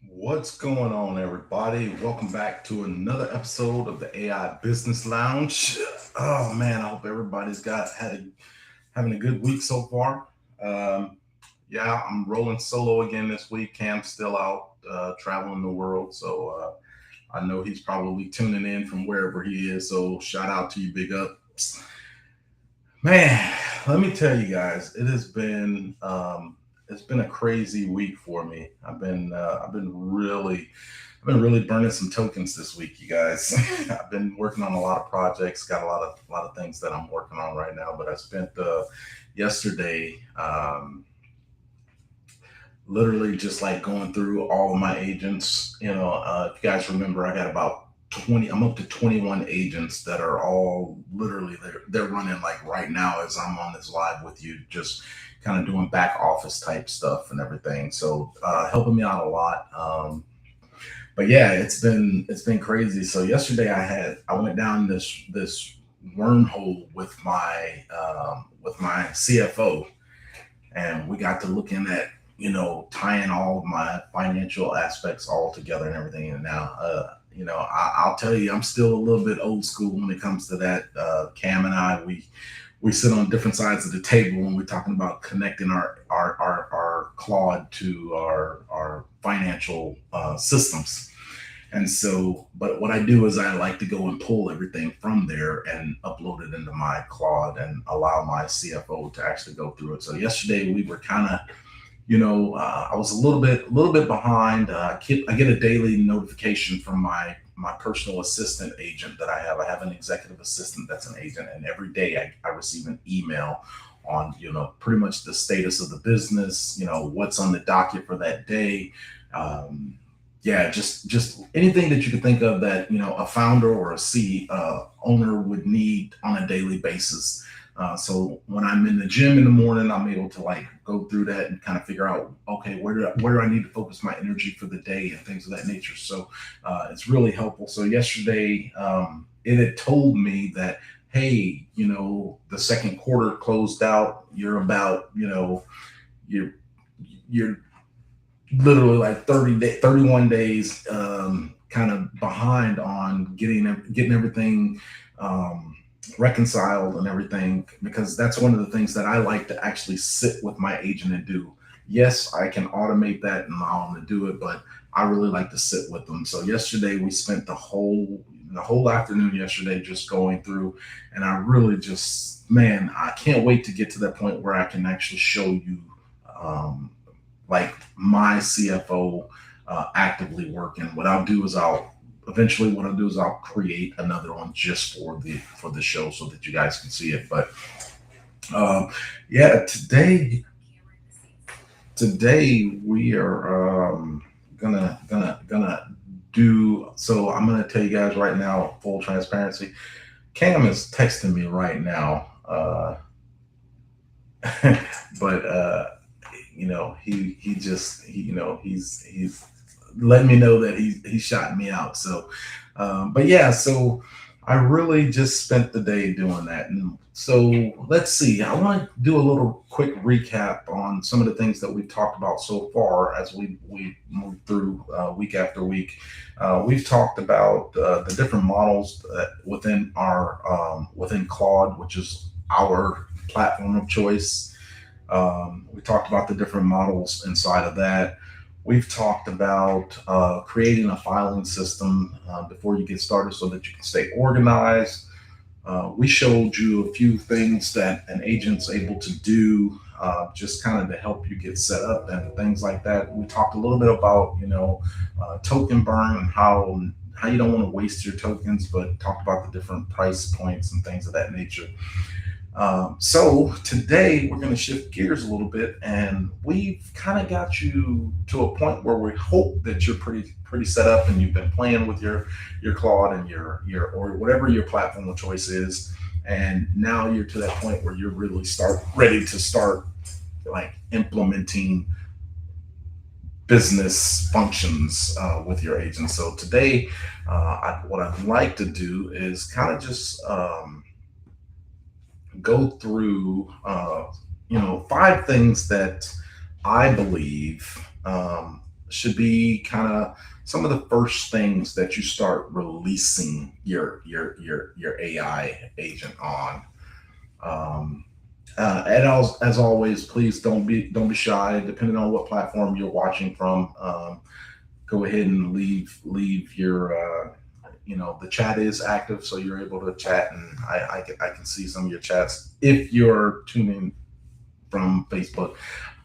What's going on, everybody? Welcome back to another episode of the AI Business Lounge. Oh man, I hope everybody's having a good week so far. Um, yeah, I'm rolling solo again this week. Cam's still out traveling the world, so I know he's probably tuning in from wherever he is. So shout out to you, big up, man. Let me tell you guys, it's been a crazy week for me. I've been really burning some tokens this week, you guys. I've been working on a lot of projects, got a lot of things that I'm working on right now. But I spent yesterday literally just like going through all of my agents. If you guys remember, I got about 20. I'm up to 21 agents that are all literally they're running like right now as I'm on this live with you, just kind of doing back office type stuff and everything. So helping me out a lot. But yeah, it's been crazy. So yesterday I went down this wormhole with my CFO, and we got to looking at tying all of my financial aspects all together and everything. And now I'll tell you, I'm still a little bit old school when it comes to that. Cam and I, we sit on different sides of the table when we're talking about connecting our Claude to our financial systems. And so, but what I do is I like to go and pull everything from there and upload it into my Claude and allow my CFO to actually go through it. So yesterday we were kind of, I was a little bit behind. I get a daily notification from my personal assistant agent that I have. I have an executive assistant that's an agent, and every day I receive an email on pretty much the status of the business, what's on the docket for that day. Yeah, just anything that you could think of that a founder or a C owner would need on a daily basis. So when I'm in the gym in the morning, I'm able to like go through that and kind of figure out, okay, where do I need to focus my energy for the day and things of that nature. So it's really helpful. So yesterday, it had told me that, hey, the second quarter closed out. You're about, you're you're literally like 31 days kind of behind on getting everything reconciled and everything, because that's one of the things that I like to actually sit with my agent and do. Yes, I can automate that and allow them to do it, but I really like to sit with them. So yesterday we spent the whole afternoon yesterday just going through, and I really just, man, I can't wait to get to that point where I can actually show you um, like my CFO actively working. What I'll do is I'll create another one just for the show so that you guys can see it. But um, yeah, today we are gonna do. So I'm gonna tell you guys right now, full transparency. Cam is texting me right now, but he's letting me know that he shot me out. So, but yeah, so I really just spent the day doing that. And so let's see. I want to do a little quick recap on some of the things that we've talked about so far as we move through week after week. We've talked about the different models within our within Claude, which is our platform of choice. We talked about the different models inside of that. We've talked about creating a filing system before you get started so that you can stay organized. We showed you a few things that an agent's able to do just kind of to help you get set up and things like that. We talked a little bit about, token burn and how you don't want to waste your tokens, but talked about the different price points and things of that nature. So today we're going to shift gears a little bit, and we've kind of got you to a point where we hope that you're pretty set up and you've been playing with your Claude and your or whatever your platform of choice is, and now you're to that point where you're really ready to start like implementing business functions with your agent. So today, what I'd like to do is kind of just go through, 5 things that I believe should be kind of some of the first things that you start releasing your AI agent on. Um, and as always, please don't be shy. Depending on what platform you're watching from, go ahead and leave your the chat is active, so you're able to chat, and I can see some of your chats. If you're tuning from Facebook,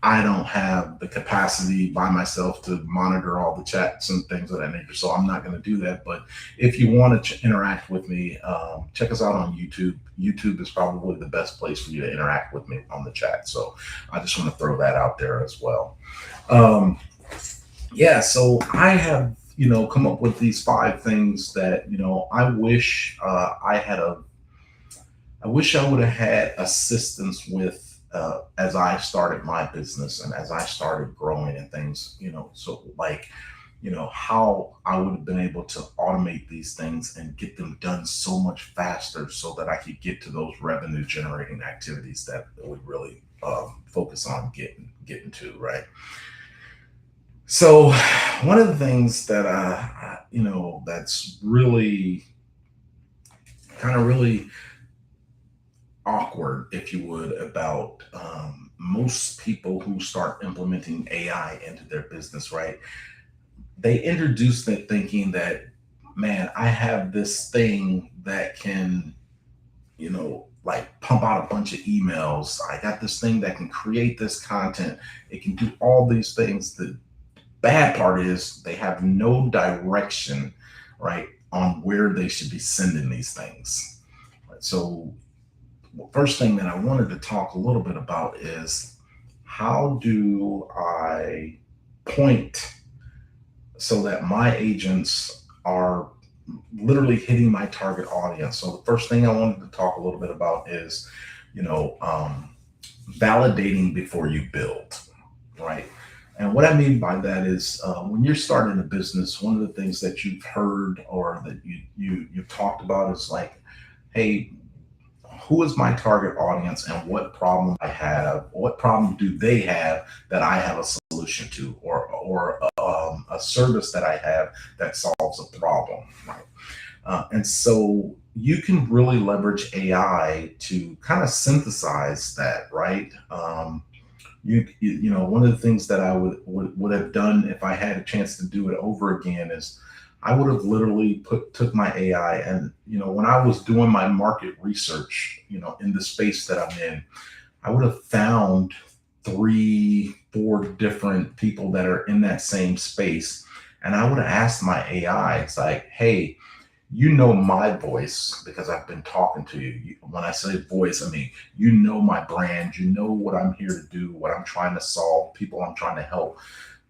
I don't have the capacity by myself to monitor all the chats and things of that nature, so I'm not going to do that. But if you want to interact with me, check us out on YouTube. YouTube is probably the best place for you to interact with me on the chat. So I just want to throw that out there as well. Um, yeah, so I have come up with these 5 things that I wish I would have had assistance with as I started my business and as I started growing and things. So like how I would have been able to automate these things and get them done so much faster so that I could get to those revenue generating activities that would really focus on getting to, right? So one of the things that that's really kind of really awkward, if you would, about most people who start implementing AI into their business, right? They introduce that thinking that, man, I have this thing that can, like pump out a bunch of emails. I got this thing that can create this content. It can do all these things. The bad part is they have no direction, right, on where they should be sending these things. So, first thing that I wanted to talk a little bit about is how do I point so that my agents are literally hitting my target audience. So the first thing I wanted to talk a little bit about is, you know, um, validating before you build, right? And what I mean by that is when you're starting a business, one of the things that you've heard or that you've talked about is like, hey, who is my target audience and what problem I have? What problem do they have that I have a solution to, or a service that I have that solves a problem, right? And so you can really leverage AI to kind of synthesize that, right? One of the things that I would have done if I had a chance to do it over again is I would have literally took my AI and when I was doing my market research, in the space that I'm in, I would have found three, four different people that are in that same space. And I would have asked my AI, it's like, hey, my voice because I've been talking to you. When I say voice, I mean, my brand, what I'm here to do, what I'm trying to solve, people I'm trying to help.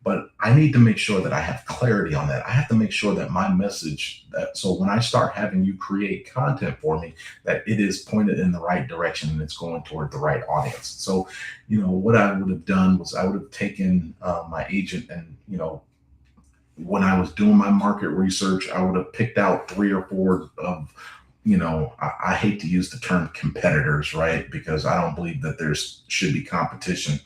But I need to make sure that I have clarity on that. I have to make sure that my message that so when I start having you create content for me, that it is pointed in the right direction and it's going toward the right audience. So, what I would have done was I would have taken my agent and, when I was doing my market research, I would have picked out three or four of, I hate to use the term competitors, right? Because I don't believe that there's should be competition.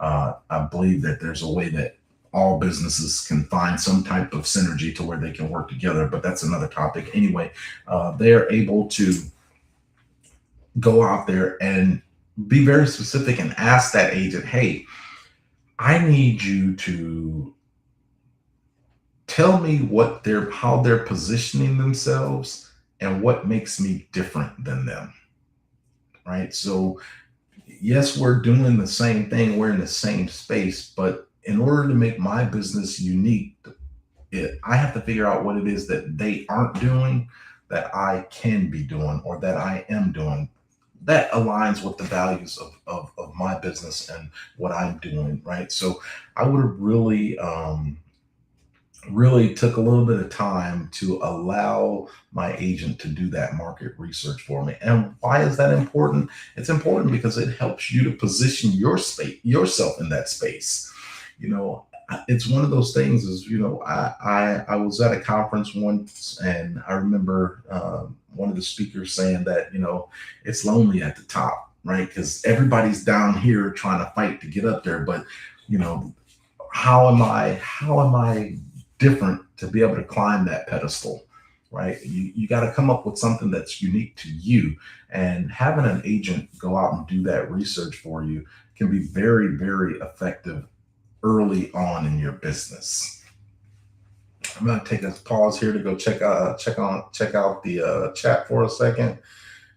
I believe that there's a way that all businesses can find some type of synergy to where they can work together, but that's another topic. Anyway, they're able to go out there and be very specific and ask that agent, hey, I need you to tell me how they're positioning themselves and what makes me different than them, right? So yes, we're doing the same thing, we're in the same space, but in order to make my business unique, I have to figure out what it is that they aren't doing that I can be doing or that I am doing that aligns with the values of my business and what I'm doing, right? So I would have really took a little bit of time to allow my agent to do that market research for me. And why is that important? It's important because it helps you to position yourself in that space. It's one of those things is, I was at a conference once and I remember one of the speakers saying that, it's lonely at the top, right? Because everybody's down here trying to fight to get up there. But, you know, how am I different to be able to climb that pedestal, right? You got to come up with something that's unique to you, and having an agent go out and do that research for you can be very, very effective early on in your business. I'm going to take a pause here to go check out the chat for a second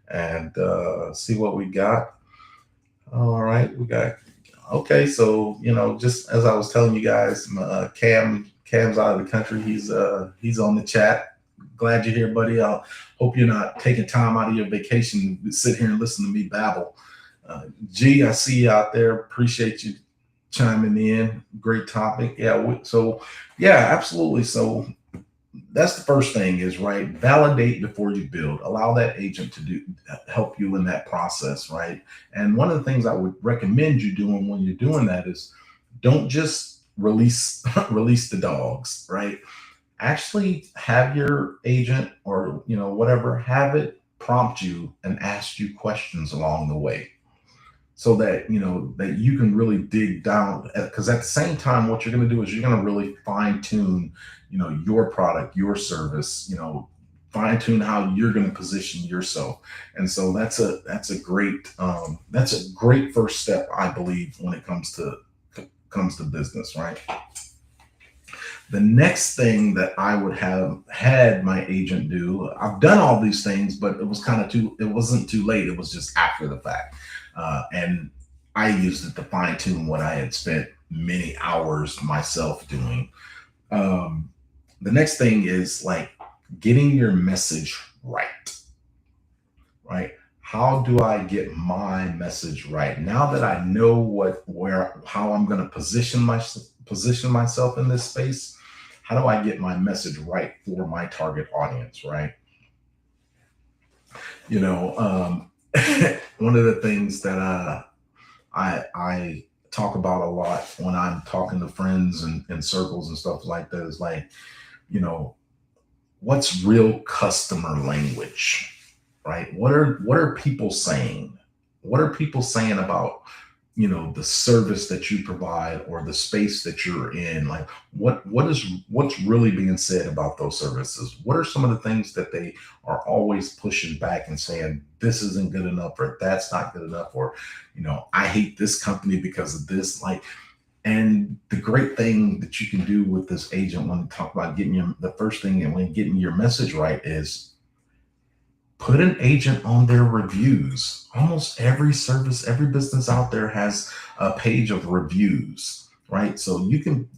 and see what we got. All right, we got okay. So just as I was telling you guys, Cam's out of the country. He's on the chat. Glad you're here, buddy. I hope you're not taking time out of your vacation to sit here and listen to me babble. G, I see you out there. Appreciate you chiming in. Great topic. Yeah, absolutely. So that's the first thing is, right, validate before you build. Allow that agent to help you in that process, right? And one of the things I would recommend you doing when you're doing that is don't just release release the dogs, right? Actually have your agent or whatever, have it prompt you and ask you questions along the way, so that that you can really dig down, because at the same time what you're going to do is you're going to really fine tune your product, your service, fine tune how you're going to position yourself. And so that's a great first step, I believe, when it comes to business, right? The next thing that I would have had my agent do, I've done all these things, but it wasn't too late. It was just after the fact. And I used it to fine tune what I had spent many hours myself doing. Um, the next thing is like getting your message right, right? How do I get my message right? Now that I know how I'm going to position myself in this space, how do I get my message right for my target audience, right? One of the things that I talk about a lot when I'm talking to friends and circles and stuff like that is like, you know, what's real customer language, right? What are people saying? What are people saying about the service that you provide or the space that you're in? Like what's really being said about those services? What are some of the things that they are always pushing back and saying this isn't good enough, or that's not good enough, or I hate this company because of this? Like, and the great thing that you can do with this agent when you talk about the first thing and when getting your message right is put an agent on their reviews. Almost every service, every business out there has a page of reviews, right? So you can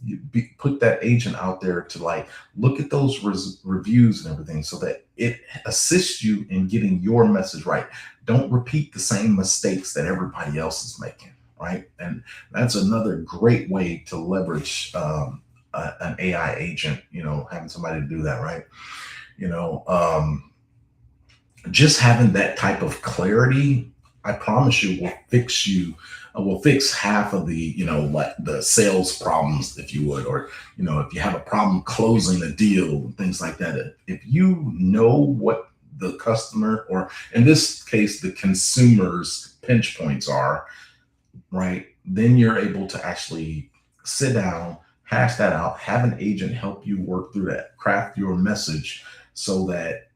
put that agent out there to like look at those reviews and everything, so that it assists you in getting your message right. Don't repeat the same mistakes that everybody else is making, right? And that's another great way to leverage an AI agent, having somebody to do that, right? You know, just having that type of clarity, I promise you, will fix half of the, like the sales problems, if you would, or, if you have a problem closing a deal, things like that. If you know what the customer, or in this case, the consumer's pinch points are, right, then you're able to actually sit down, hash that out, have an agent help you work through that, craft your message so that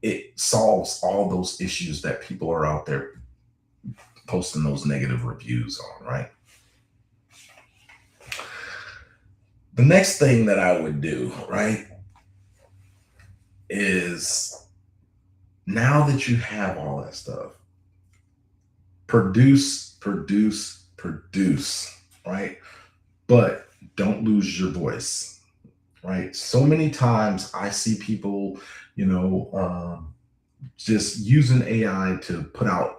it solves all those issues that people are out there posting those negative reviews on, right? The next thing that I would do, right, is now that you have all that stuff, produce, right? But don't lose your voice, right? So many times I see people, just using AI to put out,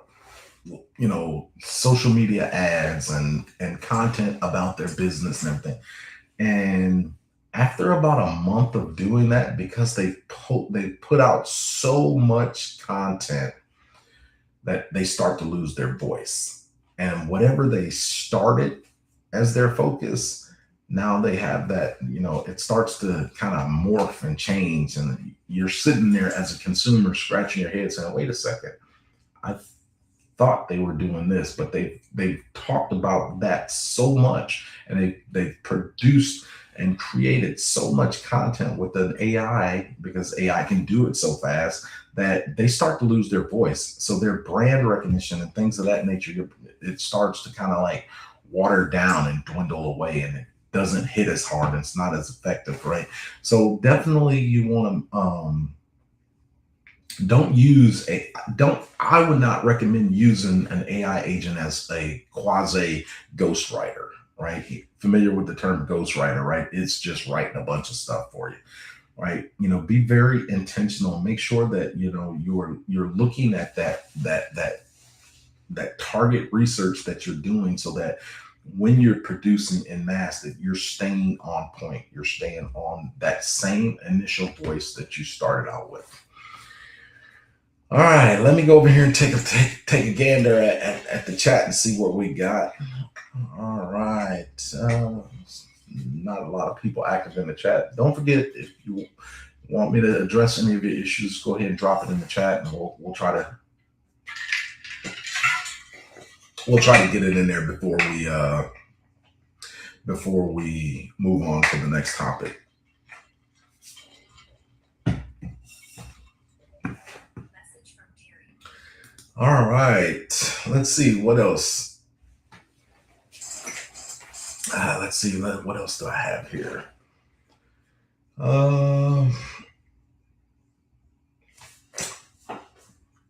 social media ads and content about their business and everything. And after about a month of doing that, because they put out so much content, that they start to lose their voice. And whatever they started as their focus, now they have that, it starts to kind of morph and change. And you're sitting there as a consumer scratching your head saying, wait a second, I thought they were doing this, but they've talked about that so much, and they've produced and created so much content with an AI, because AI can do it so fast, that they start to lose their voice. So their brand recognition and things of that nature, it starts to kind of like water down and dwindle away, and it doesn't hit as hard, and it's not as effective, right? So definitely you want to I would not recommend using an AI agent as a quasi ghostwriter, right? Familiar with the term ghostwriter, right? It's just writing a bunch of stuff for you, right? Be very intentional. Make sure that you're looking at that target research that you're doing, so that when you're producing en masse, that you're staying on point. You're staying on that same initial voice that you started out with. All right, let me go over here and take a gander at the chat and see what we got. All right. lot of people active in the chat. Don't forget, if you want me to address any of your issues, go ahead and drop it in the chat, and we'll try to get it in there before we move on to the next topic. All right, let's see what else. Let's see what else do I have here.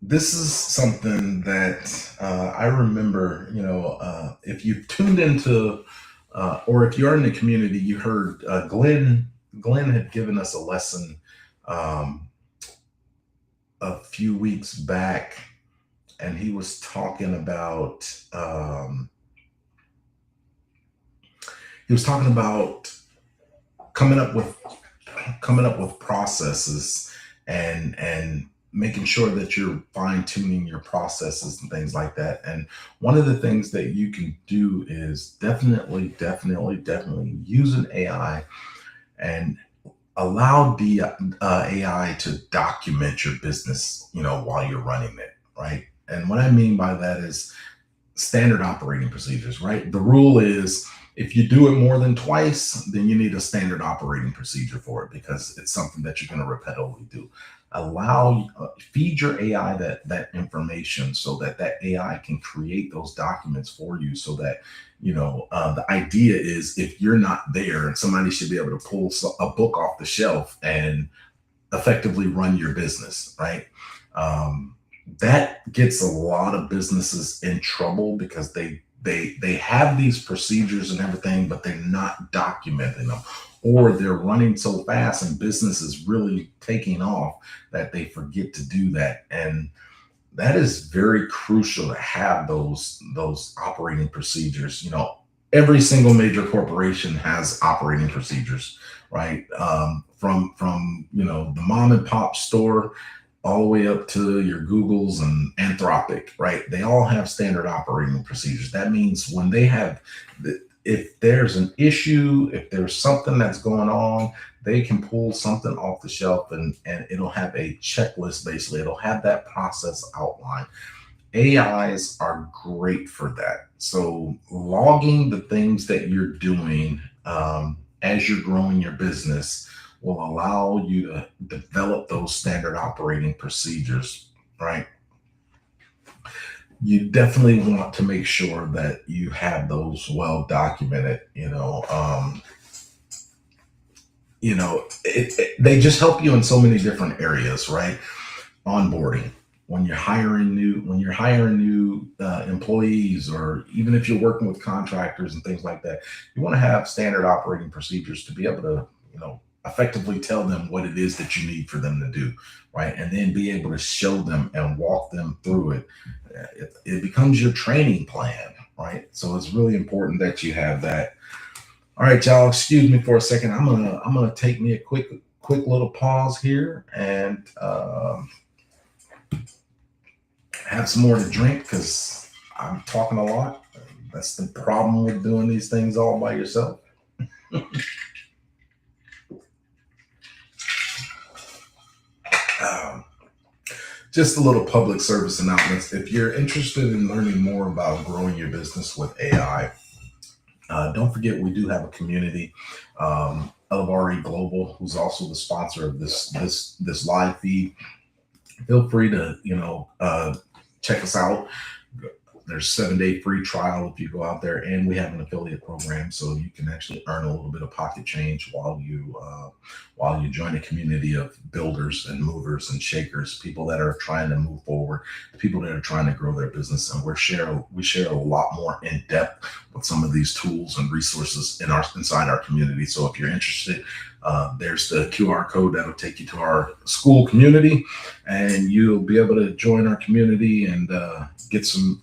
This is something that I remember. If you tuned into or if you're in the community, you heard Glenn had given us a lesson a few weeks back, and he was talking about coming up with processes and making sure that you're fine tuning your processes and things like that. And one of the things that you can do is definitely use an AI and allow the AI to document your business, while you're running it, right? And what I mean by that is standard operating procedures, right? The rule is, if you do it more than twice, then you need a standard operating procedure for it, because it's something that you're going to repetitively do. Feed your AI that information so that AI can create those documents for you, so that the idea is, if you're not there, somebody should be able to pull a book off the shelf and effectively run your business, right? That gets a lot of businesses in trouble, because they have these procedures and everything, but they're not documenting them, or they're running so fast and business is really taking off that they forget to do that. And that is very crucial to have those operating procedures. Every single major corporation has operating procedures, right? From the mom and pop store all the way up to your Googles and Anthropic, right? They all have standard operating procedures. That means when they have, if there's an issue, if there's something that's going on, they can pull something off the shelf and it'll have a checklist. Basically, it'll have that process outlined. AIs are great for that. So logging the things that you're doing as you're growing your business will allow you to develop those standard operating procedures, right? You definitely want to make sure that you have those well documented. They just help you in so many different areas, right? Onboarding, when you're hiring new employees, or even if you're working with contractors and things like that, you want to have standard operating procedures to be able to, effectively tell them what it is that you need for them to do, right? And then be able to show them and walk them through it. It becomes your training plan, right? So it's really important that you have that. All right, y'all, excuse me for a second. I'm gonna take me a quick little pause here and have some more to drink, because I'm talking a lot. That's the problem with doing these things all by yourself. Just a little public service announcements. If you're interested in learning more about growing your business with AI, don't forget, we do have a community. Elevare Global, who's also the sponsor of this live feed. Feel free to check us out. There's 7-day free trial if you go out there, and we have an affiliate program, so you can actually earn a little bit of pocket change while you join a community of builders and movers and shakers, people that are trying to move forward, people that are trying to grow their business. And we share a lot more in depth with some of these tools and resources inside our community. So if you're interested, there's the QR code that'll take you to our school community, and you'll be able to join our community and get some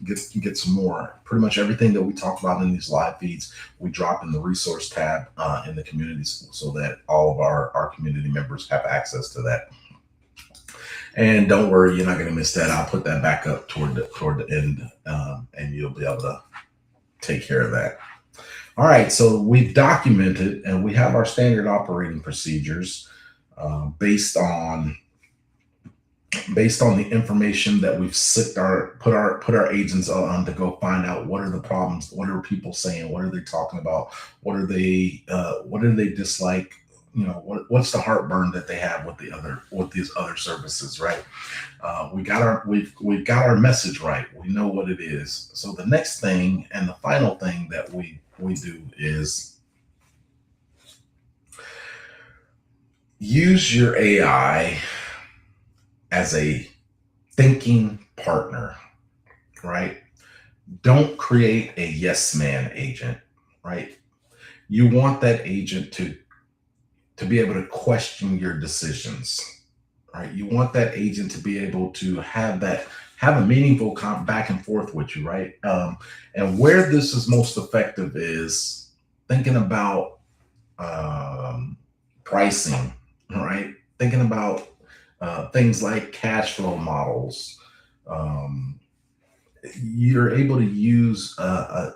more. Pretty much everything that we talk about in these live feeds, we drop in the resource tab in the community school, so that all of our community members have access to that. And don't worry, you're not going to miss that. I'll put that back up toward the end, and you'll be able to take care of that. All right, so we've documented and we have our standard operating procedures based on the information that we've put our agents on to go find out what are the problems, what are people saying, what are they talking about, what do they dislike, what's the heartburn that they have with these other services, right? We've got our message right. We know what it is. So the next thing and the final thing that we do is use your AI as a thinking partner, right? Don't create a yes man agent, right? You want that agent to be able to question your decisions, right? You want that agent to be able to have a meaningful back and forth with you, right? And where this is most effective is thinking about pricing, right? Thinking about things like cash flow models. Um, you're able to use a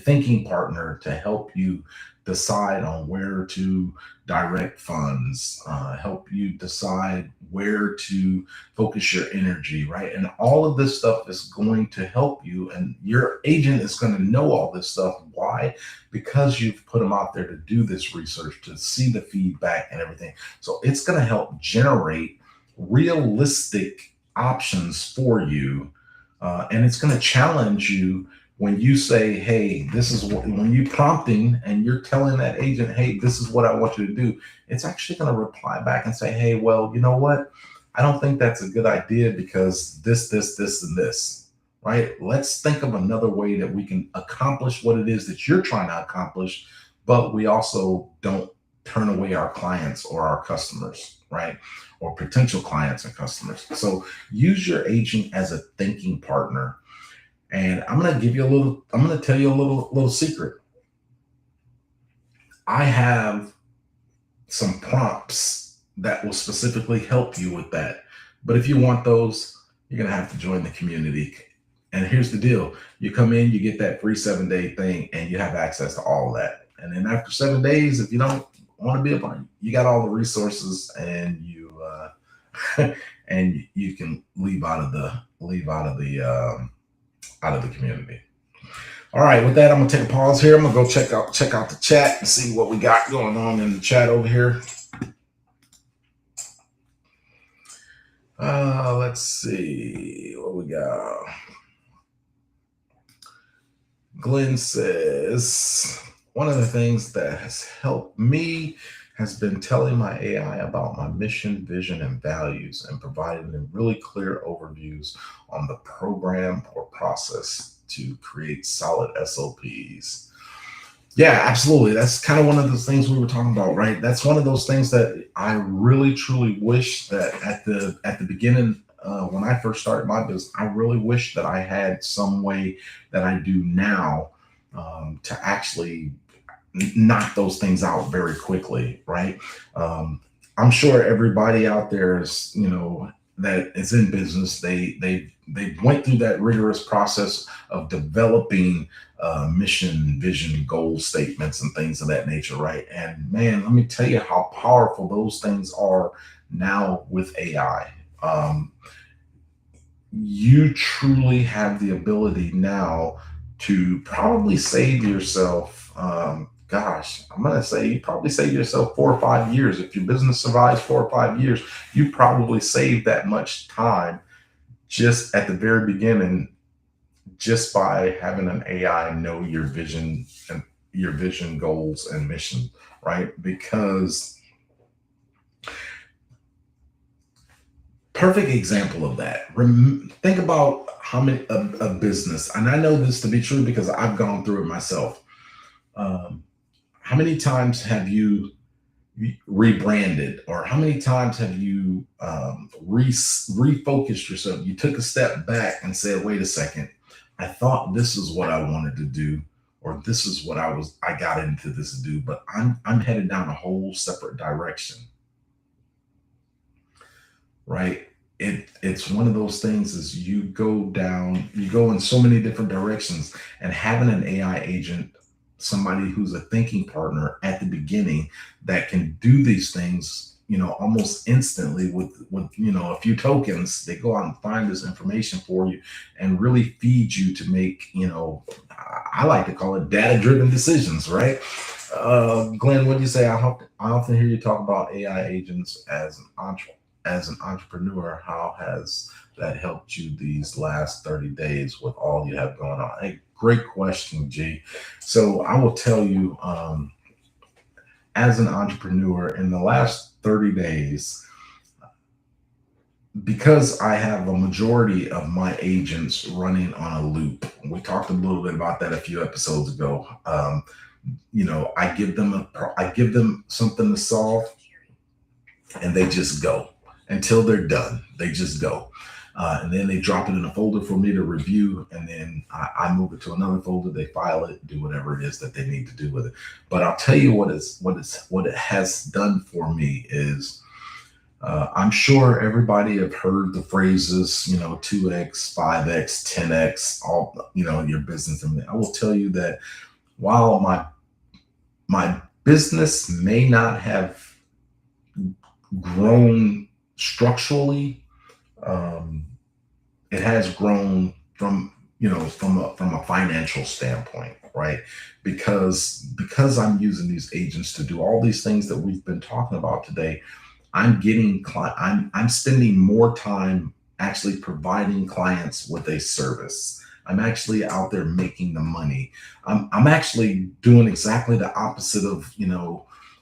thinking partner to help you decide on where to direct funds, help you decide where to focus your energy, right? And all of this stuff is going to help you, and your agent is going to know all this stuff. Why? Because you've put them out there to do this research, to see the feedback and everything. So it's going to help generate realistic options for you, and it's going to challenge you when you say, hey, this is what, when you prompting and you're telling that agent, hey, this is what I want you to do, it's actually going to reply back and say, hey, well, you know what? I don't think that's a good idea because this, and this, right? Let's think of another way that we can accomplish what it is that you're trying to accomplish, but we also don't turn away our clients or our customers, right? Or potential clients and customers. So use your agent as a thinking partner. And I'm going to tell you a little secret. I have some prompts that will specifically help you with that. But if you want those, you're going to have to join the community. And here's the deal. You come in, you get that free 7-day thing, and you have access to all of that. And then after 7 days, if you don't want to be a part, you got all the resources, and and you can leave out of the community. All right, with that, I'm gonna take a pause here. I'm gonna go check out the chat and see what we got going on in the chat over here. Let's see what we got. Glenn says, one of the things that has helped me has been telling my AI about my mission, vision, and values, and providing them really clear overviews on the program or process to create solid SOPs. Yeah, absolutely. That's kind of one of those things we were talking about, right? That's one of those things that I really, truly wish that at the beginning, when I first started my business, I really wish that I had some way that I do now to actually knock those things out very quickly, right? I'm sure everybody out there is, that is in business. They went through that rigorous process of developing mission, vision, goal statements, and things of that nature, right? And man, let me tell you how powerful those things are now with AI. You truly have the ability now to probably save yourself. I'm going to say you probably save yourself 4 or 5 years. If your business survives 4 or 5 years, you probably save that much time just at the very beginning, just by having an AI know your vision and your vision, goals, and mission, right? Because perfect example of that. Think about how many a business, and I know this to be true because I've gone through it myself. How many times have you rebranded, or how many times have you refocused yourself? You took a step back and said, wait a second, I thought this is what I wanted to do, or this is what I got into this to do, but I'm headed down a whole separate direction, right? It's one of those things is you go in so many different directions, and having an AI agent somebody who's a thinking partner at the beginning that can do these things, almost instantly with a few tokens. They go out and find this information for you and really feed you to make, I like to call it data driven decisions, right? Glenn, what do you say? I often hear you talk about AI agents as an entrepreneur. How has that helped you these last 30 days with all you have going on? Hey, great question, G. So I will tell you, as an entrepreneur in the last 30 days, because I have a majority of my agents running on a loop. We talked a little bit about that a few episodes ago. I give them something to solve, and they just go until they're done. They just go. And then they drop it in a folder for me to review, and then I move it to another folder. They file it, do whatever it is that they need to do with it. But I'll tell you what it has done for me is, I'm sure everybody have heard the phrases, 2x, 5x, 10x, all, your business. And I will tell you that while my business may not have grown structurally, um, it has grown from from a financial standpoint, right? Because I'm using these agents to do all these things that we've been talking about today. I'm spending more time actually providing clients with a service. I'm actually out there making the money. I'm actually doing exactly the opposite of,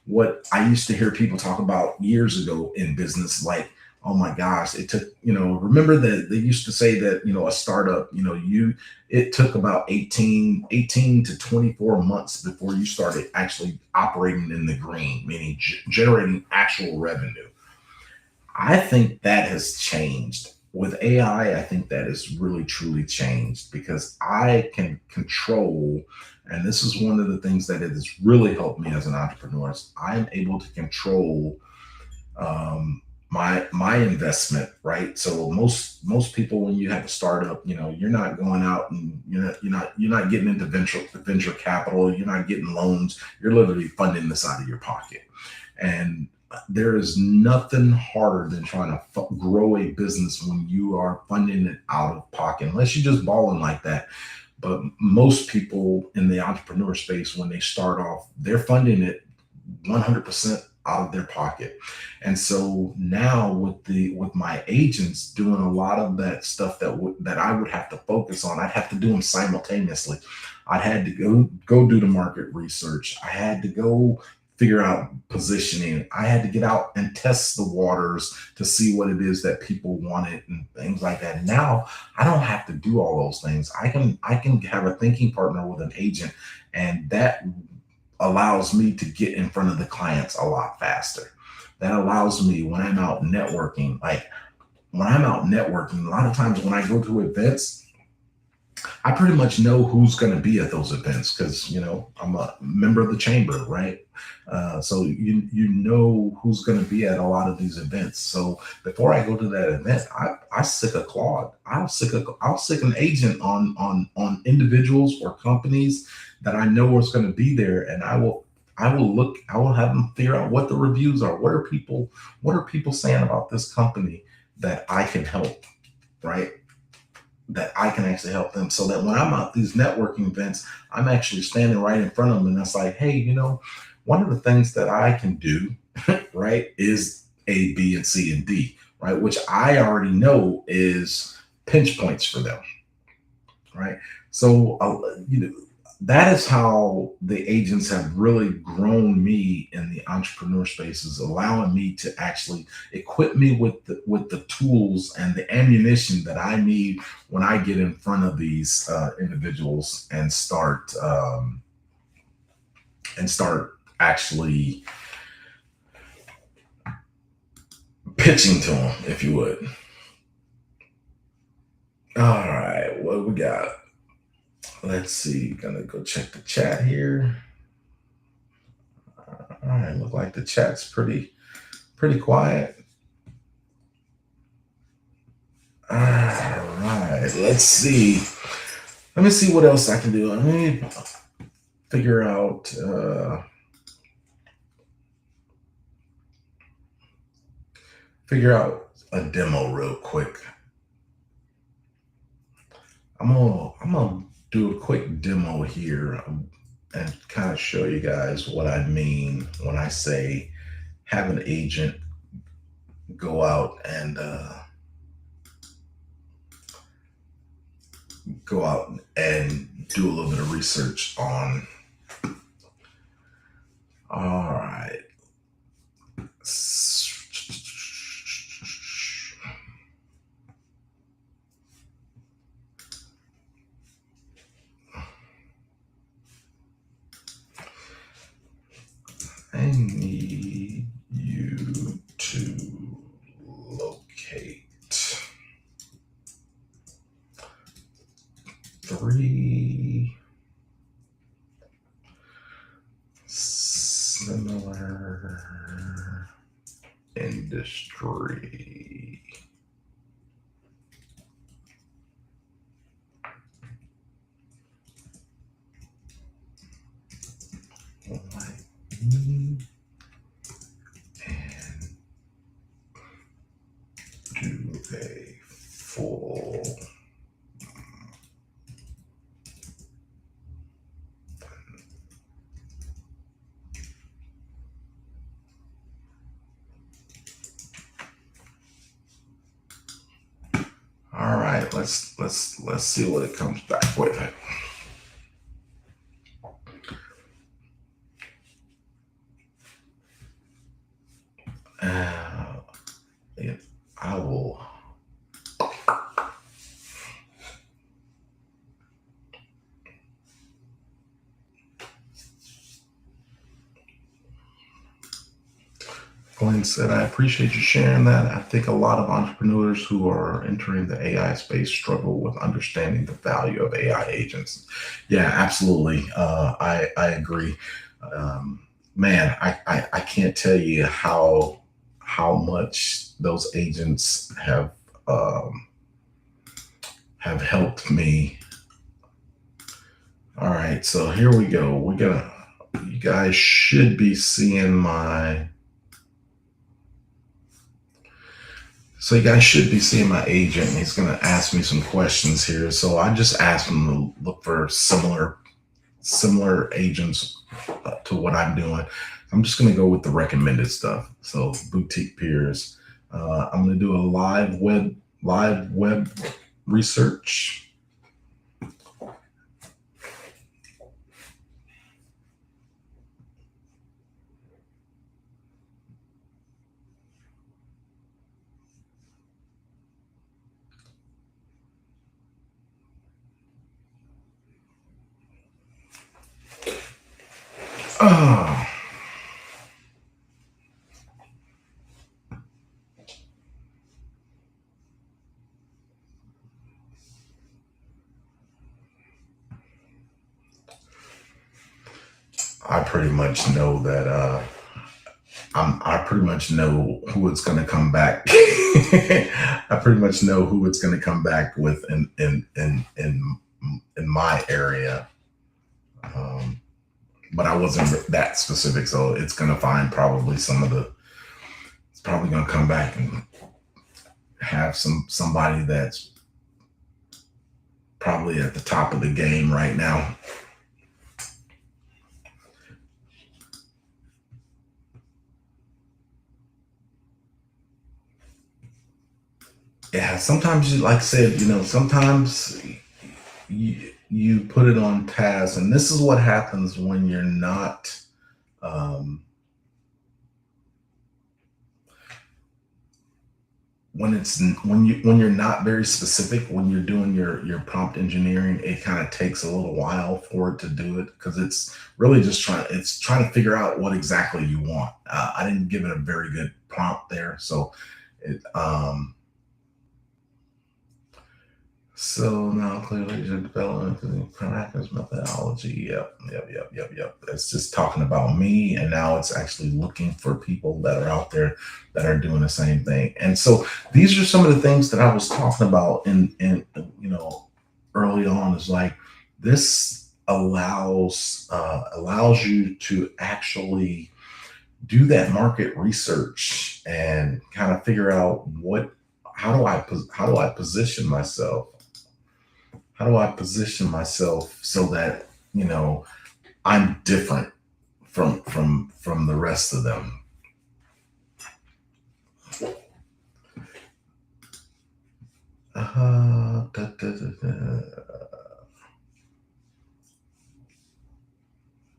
what I used to hear people talk about years ago in business. Like, oh my gosh, it took, remember that they used to say that, a startup, it took about 18 to 24 months before you started actually operating in the green, meaning generating actual revenue. I think that has changed. With AI, I think that has really truly changed because I can control, and this is one of the things that it has really helped me as an entrepreneur. Is I'm able to control my investment, right? So most people, when you have a startup, you're not going out and you're not getting into venture capital. You're not getting loans. You're literally funding this out of your pocket. And there is nothing harder than trying to grow a business when you are funding it out of pocket, unless you're just balling like that. But most people in the entrepreneur space, when they start off, they're funding it 100% out of their pocket. And so now with my agents doing a lot of that stuff that I would have to focus on, I'd have to do them simultaneously. I had to go do the market research. I had to go figure out positioning. I had to get out and test the waters to see what it is that people wanted and things like that. Now I don't have to do all those things. I can have a thinking partner with an agent, and that allows me to get in front of the clients a lot faster. That allows me when I'm out networking, a lot of times when I go to events, I pretty much know who's going to be at those events because I'm a member of the chamber, right? So you know who's going to be at a lot of these events. So before I go to that event, I sick a Claude. I'll sick an agent on individuals or companies that I know is going to be there, and I will have them figure out what the reviews are. What are people saying about this company that I can help, right? That I can actually help them, so that when I'm at these networking events, I'm actually standing right in front of them, and that's like, hey, one of the things that I can do, right, is A, B, and C, and D, right, which I already know is pinch points for them, right? So, that is how the agents have really grown me in the entrepreneur spaces, allowing me to actually equip me with the tools and the ammunition that I need when I get in front of these individuals and start actually pitching to them, if you would. All right, what we got? Let's see. Gonna go check the chat here. All right, look like the chat's pretty quiet. All right, let's see. Let me see what else I can do. figure out a demo real quick. I'm gonna do a quick demo here and kind of show you guys what I mean when I say have an agent go out and do a little bit of research on. All right. I need you to locate 3 similar industry like me and do a full all right, let's see what it comes back with. I will. Glenn said, I appreciate you sharing that. I think a lot of entrepreneurs who are entering the AI space struggle with understanding the value of AI agents. Yeah, absolutely. I agree. Man, I can't tell you how much those agents have helped me. All right, so here we go. You guys should be seeing my agent, and he's going to ask me some questions here. So I just asked him to look for similar agents to what I'm doing. I'm just going to go with the recommended stuff. So boutique peers. I'm going to do a live web research. I pretty much know that I pretty much know who it's going to come back. I pretty much know who it's going to come back with in my area. But I wasn't that specific, so it's going to find probably it's probably going to come back and have somebody that's probably at the top of the game right now. Yeah, sometimes like I said, sometimes you put it on task, and this is what happens when you're not when you're not very specific. When you're doing your prompt engineering, it kind of takes a little while for it to do it, because it's really just trying to figure out what exactly you want. I didn't give it a very good prompt there, so so now clearly you're developing practice methodology. Yep. It's just talking about me, and now it's actually looking for people that are out there that are doing the same thing. And so these are some of the things that I was talking about in early on. Is like this allows you to actually do that market research and kind of figure out how do I position myself? How do I position myself so that, you know, I'm different from the rest of them? Da.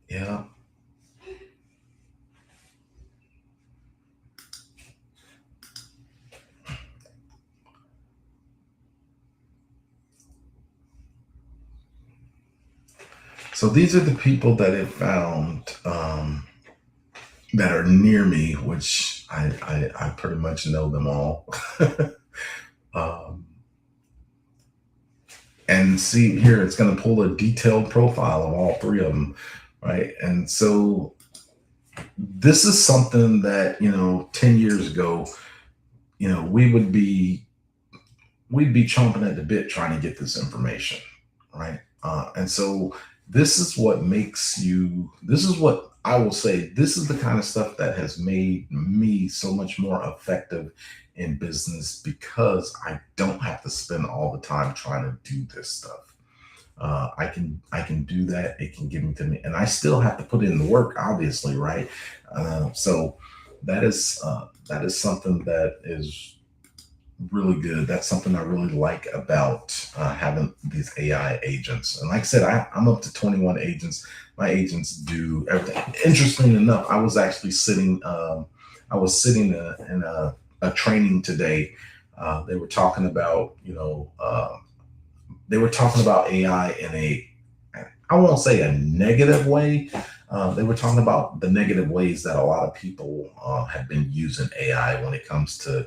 Yeah. So these are the people that have found, that are near me, which I pretty much know them all. um, and see here, it's going to pull a detailed profile of all three of them, right? And so this is something that, 10 years ago, we would be we'd be chomping at the bit trying to get this information, right? And so this is what I will say, this is the kind of stuff that has made me so much more effective in business because I don't have to spend all the time trying to do this stuff. I can do that. It can give me to me, and I still have to put in the work, obviously, right? So that is something that is really good. That's something I really like about having these AI agents. And like I said, I'm up to 21 agents. My agents do everything. Interesting enough, I was sitting in a training today. They were talking about, they were talking about AI in I won't say a negative way. They were talking about the negative ways that a lot of people have been using AI when it comes to,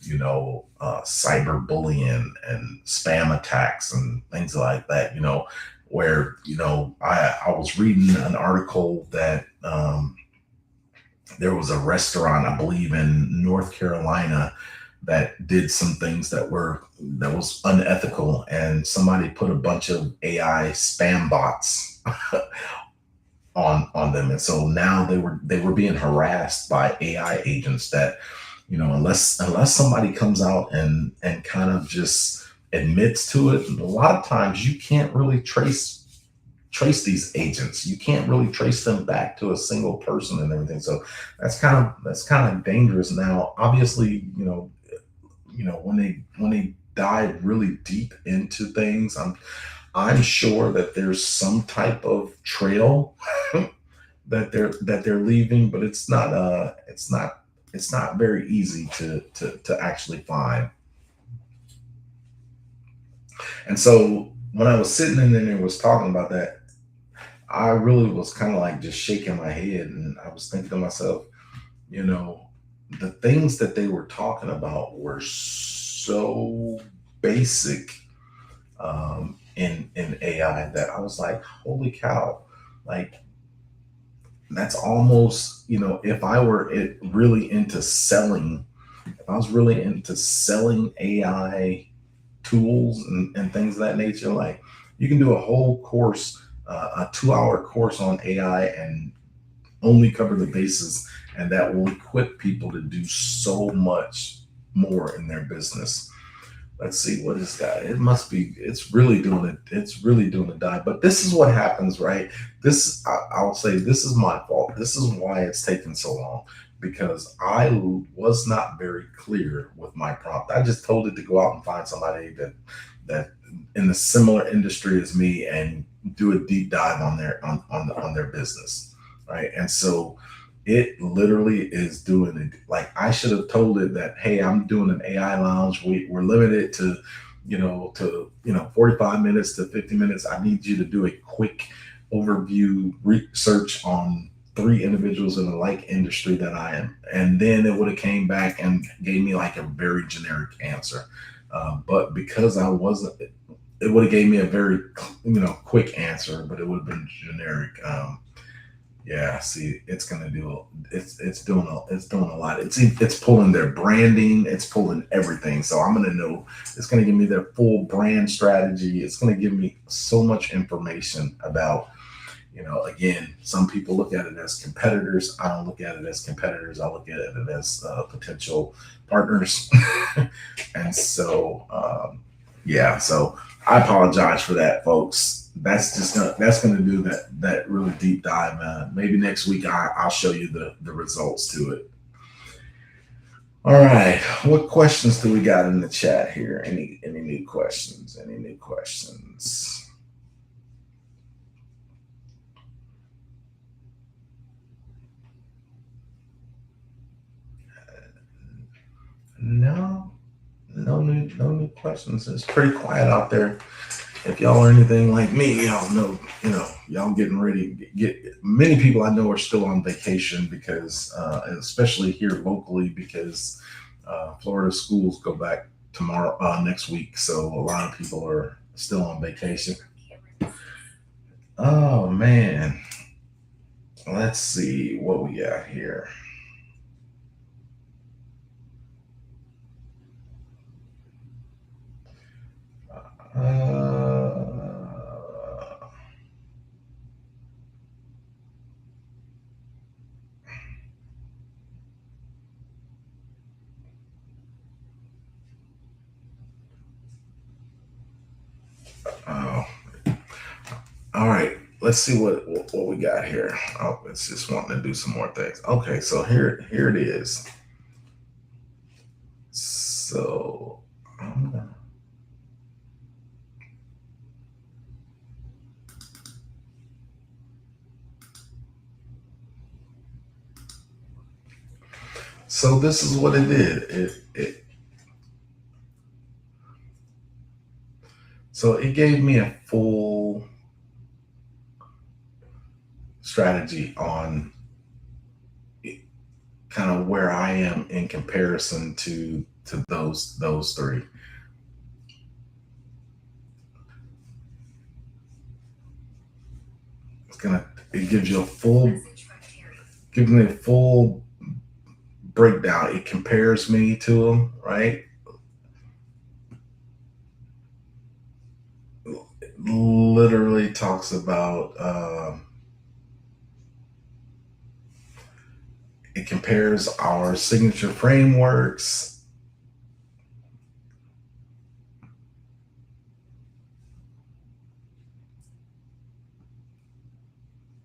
cyberbullying and spam attacks and things like that. Where I was reading an article that there was a restaurant, I believe, in North Carolina that did some things that was unethical, and somebody put a bunch of AI spam bots on them, and so now they were being harassed by AI agents that, unless somebody comes out and kind of just admits to it, a lot of times you can't really trace these agents. You can't really trace them back to a single person and everything. So that's kind of dangerous. Now, obviously, when they dive really deep into things, I'm sure that there's some type of trail that they're leaving, but it's not very easy to actually find. And so when I was sitting in there and was talking about that, I really was kind of like just shaking my head, and I was thinking to myself, you know, the things that they were talking about were so basic, in AI, that I was like, holy cow, like that's almost, if I were really into selling, if I was really into selling AI tools and things of that nature, like you can do a whole course, a 2 hour course on AI and only cover the bases, and that will equip people to do so much more in their business. Let's see what is that. It's really doing a dive. But this is what happens, right? I'll say this is my fault. This is why it's taken so long, because I was not very clear with my prompt. I just told it to go out and find somebody that in the similar industry as me and do a deep dive on their business, right? And so it literally is doing it. Like, I should have told it that, hey, I'm doing an AI lounge. We're limited to, 45 minutes to 50 minutes. I need you to do a quick overview research on three individuals in the like industry that I am. And then it would have came back and gave me like a very generic answer. But because I wasn't, it would have gave me a very, quick answer, but it would have been generic. Yeah, see, it's doing a lot. It's pulling their branding, it's pulling everything. So I'm gonna know it's gonna give me their full brand strategy. It's gonna give me so much information about, again, some people look at it as competitors. I don't look at it as competitors. I look at it as potential partners. And so, yeah, so I apologize for that, folks. That's gonna do that really deep dive. Maybe next week I'll show you the results to it. All right, what questions do we got in the chat here? Any new questions? Any new questions? No, no new questions. It's pretty quiet out there. If y'all are anything like me, y'all know, y'all getting ready to get. Many people I know are still on vacation because, and especially here locally, because Florida schools go back tomorrow, next week. So a lot of people are still on vacation. Oh man, let's see what we got here. Uh, oh, all right. Let's see what we got here. Oh, it's just wanting to do some more things. Okay, so here it is. So, um, so this is what it did. So it gave me a full strategy on kind of where I am in comparison to those three. It's gonna it gives you a full gives me a full breakdown. It compares me to them, right? It literally talks about it compares our signature frameworks.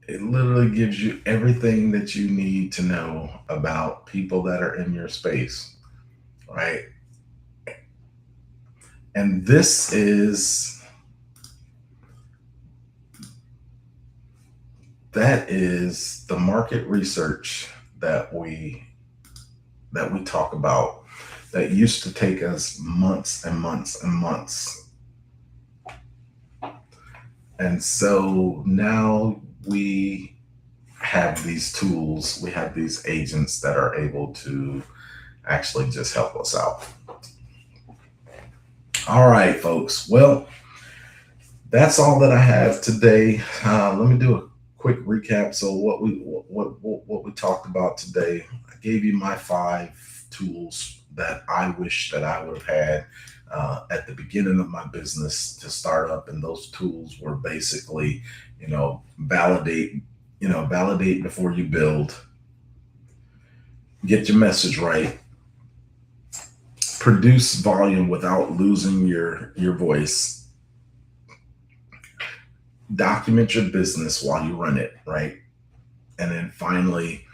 It literally gives you everything that you need to know about people that are in your space, right? And that is the market research that we talk about that used to take us months and months and months. And so now we have these tools, we have these agents that are able to actually just help us out. All right, folks. Well, that's all that I have today. Let me do a quick recap. So what we talked about today, I gave you my 5 tools that I wish that I would have had at the beginning of my business to start up, and those tools were basically, validate, validate before you build, get your message right, produce volume without losing your voice, document your business while you run it, right? And then finally,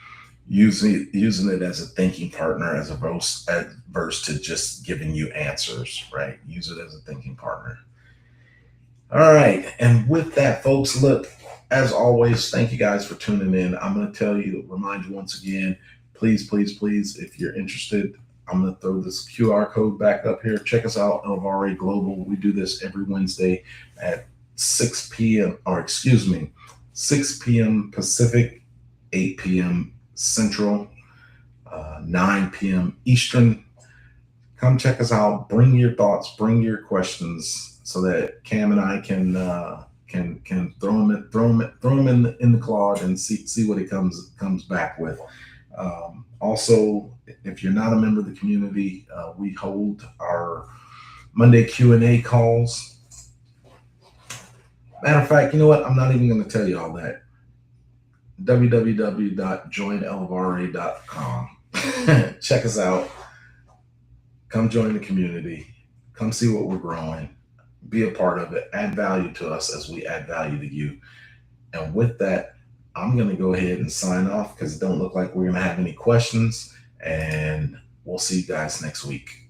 using it as a thinking partner as adverse to just giving you answers, right? Use it as a thinking partner. All right. And with that, folks, look, as always, thank you guys for tuning in. I'm going to remind you once again, please, please, please, if you're interested, I'm going to throw this QR code back up here. Check us out, Elevare Global. We do this every Wednesday at 6 p.m., or excuse me, 6 p.m. Pacific, 8 p.m. Central, 9 p.m. Eastern. Come check us out. Bring your thoughts, bring your questions, so that Cam and I can throw him in the cloud and see what he comes back with. Also, if you're not a member of the community, we hold our Monday Q&A calls. Matter of fact, you know what? I'm not even going to tell you all that. www.joinelevare.com. Check us out. Come join the community. Come see what we're growing. Be a part of it. Add value to us as we add value to you. And with that, I'm going to go ahead and sign off because it don't look like we're going to have any questions. And we'll see you guys next week.